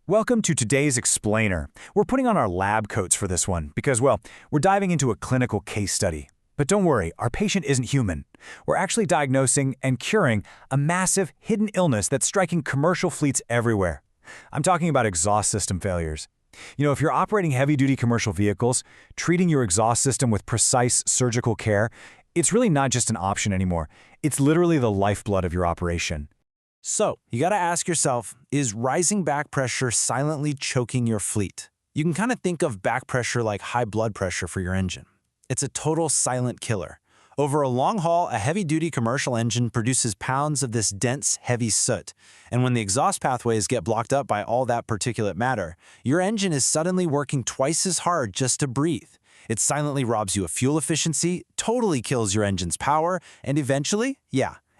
Welcome to today's Explainer. We're putting on our lab coats for this one because, well, we're diving into a clinical case study. But don't worry, our patient isn't human. We're actually diagnosing and curing a massive hidden illness that's striking commercial fleets everywhere. I'm talking about exhaust system failures. If you're operating heavy-duty commercial vehicles, treating your exhaust system with precise surgical care, it's really not just an option anymore. It's literally the lifeblood of your operation. So, you gotta ask yourself, is rising back pressure silently choking your fleet? You can kind of think of back pressure like high blood pressure for your engine. It's a total silent killer. Over a long haul, a heavy-duty commercial engine produces pounds of this dense, heavy soot. And when the exhaust pathways get blocked up by all that particulate matter, your engine is suddenly working twice as hard just to breathe. It silently robs you of fuel efficiency, totally kills your engine's power, and eventually,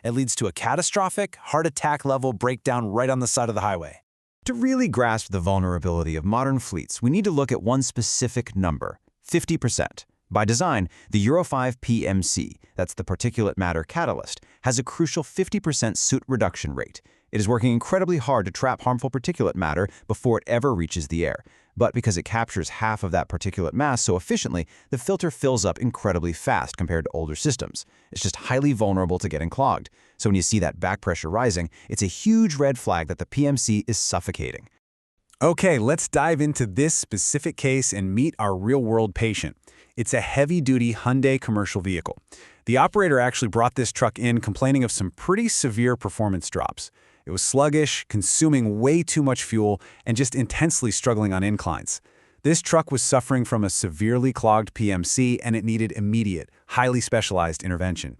it leads to a catastrophic, heart attack-level breakdown right on the side of the highway. To really grasp the vulnerability of modern fleets, we need to look at one specific number, 50%. By design, the Euro 5 PMC, that's the Particulate Matter Catalyst, has a crucial 50% soot reduction rate. It is working incredibly hard to trap harmful particulate matter before it ever reaches the air. But because it captures half of that particulate mass so efficiently, the filter fills up incredibly fast compared to older systems. It's just highly vulnerable to getting clogged. So when you see that back pressure rising, it's a huge red flag that the PMC is suffocating. Okay, let's dive into this specific case and meet our real-world patient. It's a heavy-duty Hyundai commercial vehicle. The operator actually brought this truck in complaining of some pretty severe performance drops. It was sluggish, consuming way too much fuel, and just intensely struggling on inclines. This truck was suffering from a severely clogged PMC, and it needed immediate, highly specialized intervention.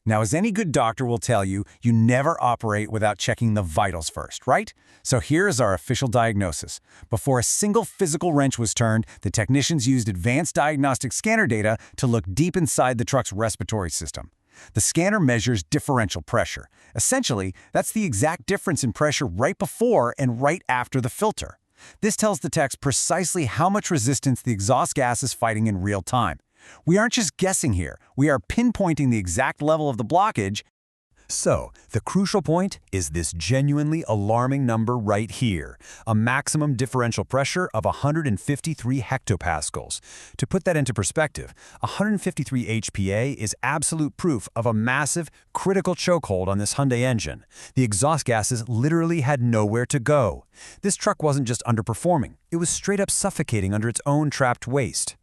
Now, as any good doctor will tell you, you never operate without checking the vitals first, right? So here is our official diagnosis. Before a single physical wrench was turned, the technicians used advanced diagnostic scanner data to look deep inside the truck's respiratory system. The scanner measures differential pressure. Essentially, that's the exact difference in pressure right before and right after the filter. This tells the techs precisely how much resistance the exhaust gas is fighting in real time. We aren't just guessing here, we are pinpointing the exact level of the blockage. So, the crucial point is this genuinely alarming number right here, a maximum differential pressure of 153 hectopascals. To put that into perspective, 153 HPA is absolute proof of a massive, critical chokehold on this Hyundai engine. The exhaust gases literally had nowhere to go. This truck wasn't just underperforming, it was straight up suffocating under its own trapped waste.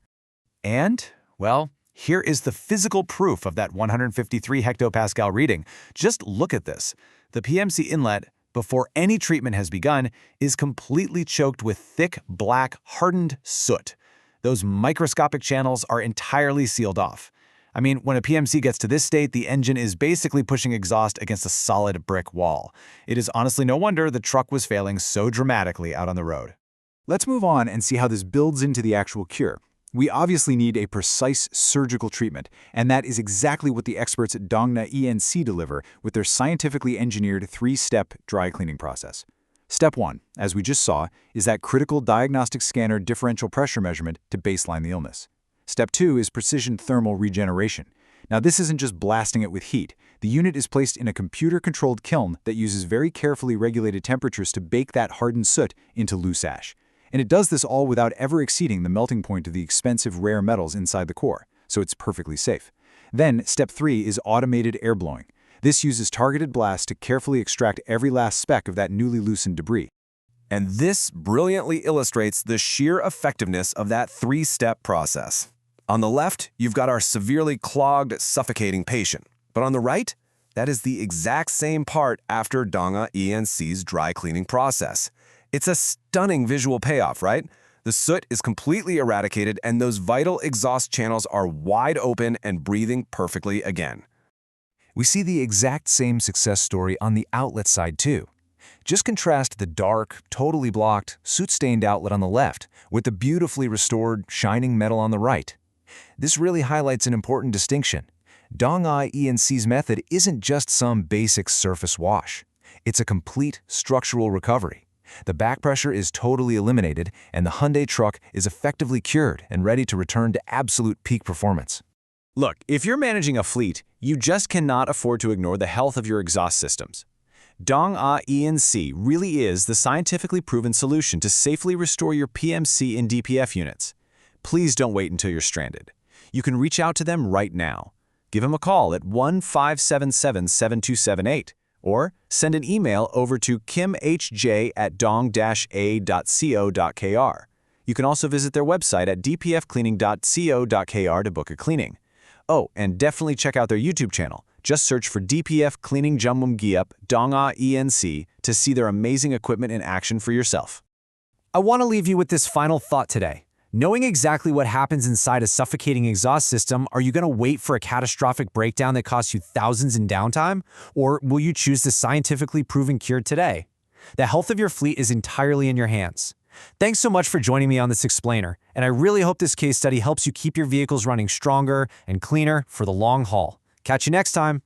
And, well, here is the physical proof of that 153 hectopascal reading. Just look at this. The PMC inlet, before any treatment has begun, is completely choked with thick, black, hardened soot. Those microscopic channels are entirely sealed off. I mean, when a PMC gets to this state, the engine is basically pushing exhaust against a solid brick wall. It is honestly no wonder the truck was failing so dramatically out on the road. Let's move on and see how this builds into the actual cure. We obviously need a precise surgical treatment, and that is exactly what the experts at Dongna ENC deliver with their scientifically engineered three-step dry cleaning process. Step 1, as we just saw, is that critical diagnostic scanner differential pressure measurement to baseline the illness. Step 2 is precision thermal regeneration. Now, this isn't just blasting it with heat. The unit is placed in a computer-controlled kiln that uses very carefully regulated temperatures to bake that hardened soot into loose ash. And it does this all without ever exceeding the melting point of the expensive rare metals inside the core, so it's perfectly safe. Then, step 3 is automated air blowing. This uses targeted blasts to carefully extract every last speck of that newly loosened debris. And this brilliantly illustrates the sheer effectiveness of that three-step process. On the left, you've got our severely clogged, suffocating patient. But on the right, that is the exact same part after Dongna ENC's dry cleaning process. It's a stunning visual payoff, right? The soot is completely eradicated and those vital exhaust channels are wide open and breathing perfectly again. We see the exact same success story on the outlet side too. Just contrast the dark, totally blocked, soot-stained outlet on the left with the beautifully restored, shining metal on the right. This really highlights an important distinction. Dongna ENC's method isn't just some basic surface wash. It's a complete structural recovery. The back pressure is totally eliminated, and the Hyundai truck is effectively cured and ready to return to absolute peak performance. Look, if you're managing a fleet, you just cannot afford to ignore the health of your exhaust systems. Dong-A ENC really is the scientifically proven solution to safely restore your PMC and DPF units. Please don't wait until you're stranded. You can reach out to them right now. Give them a call at 1-577-7278 or send an email over to kimhj@dong-a.co.kr. You can also visit their website at dpfcleaning.co.kr to book a cleaning. Oh, and definitely check out their YouTube channel. Just search for DPF Cleaning Jumbum Giup Dong-A ENC to see their amazing equipment in action for yourself. I want to leave you with this final thought today. Knowing exactly what happens inside a suffocating exhaust system, are you going to wait for a catastrophic breakdown that costs you thousands in downtime? Or will you choose the scientifically proven cure today? The health of your fleet is entirely in your hands. Thanks so much for joining me on this explainer, and I really hope this case study helps you keep your vehicles running stronger and cleaner for the long haul. Catch you next time.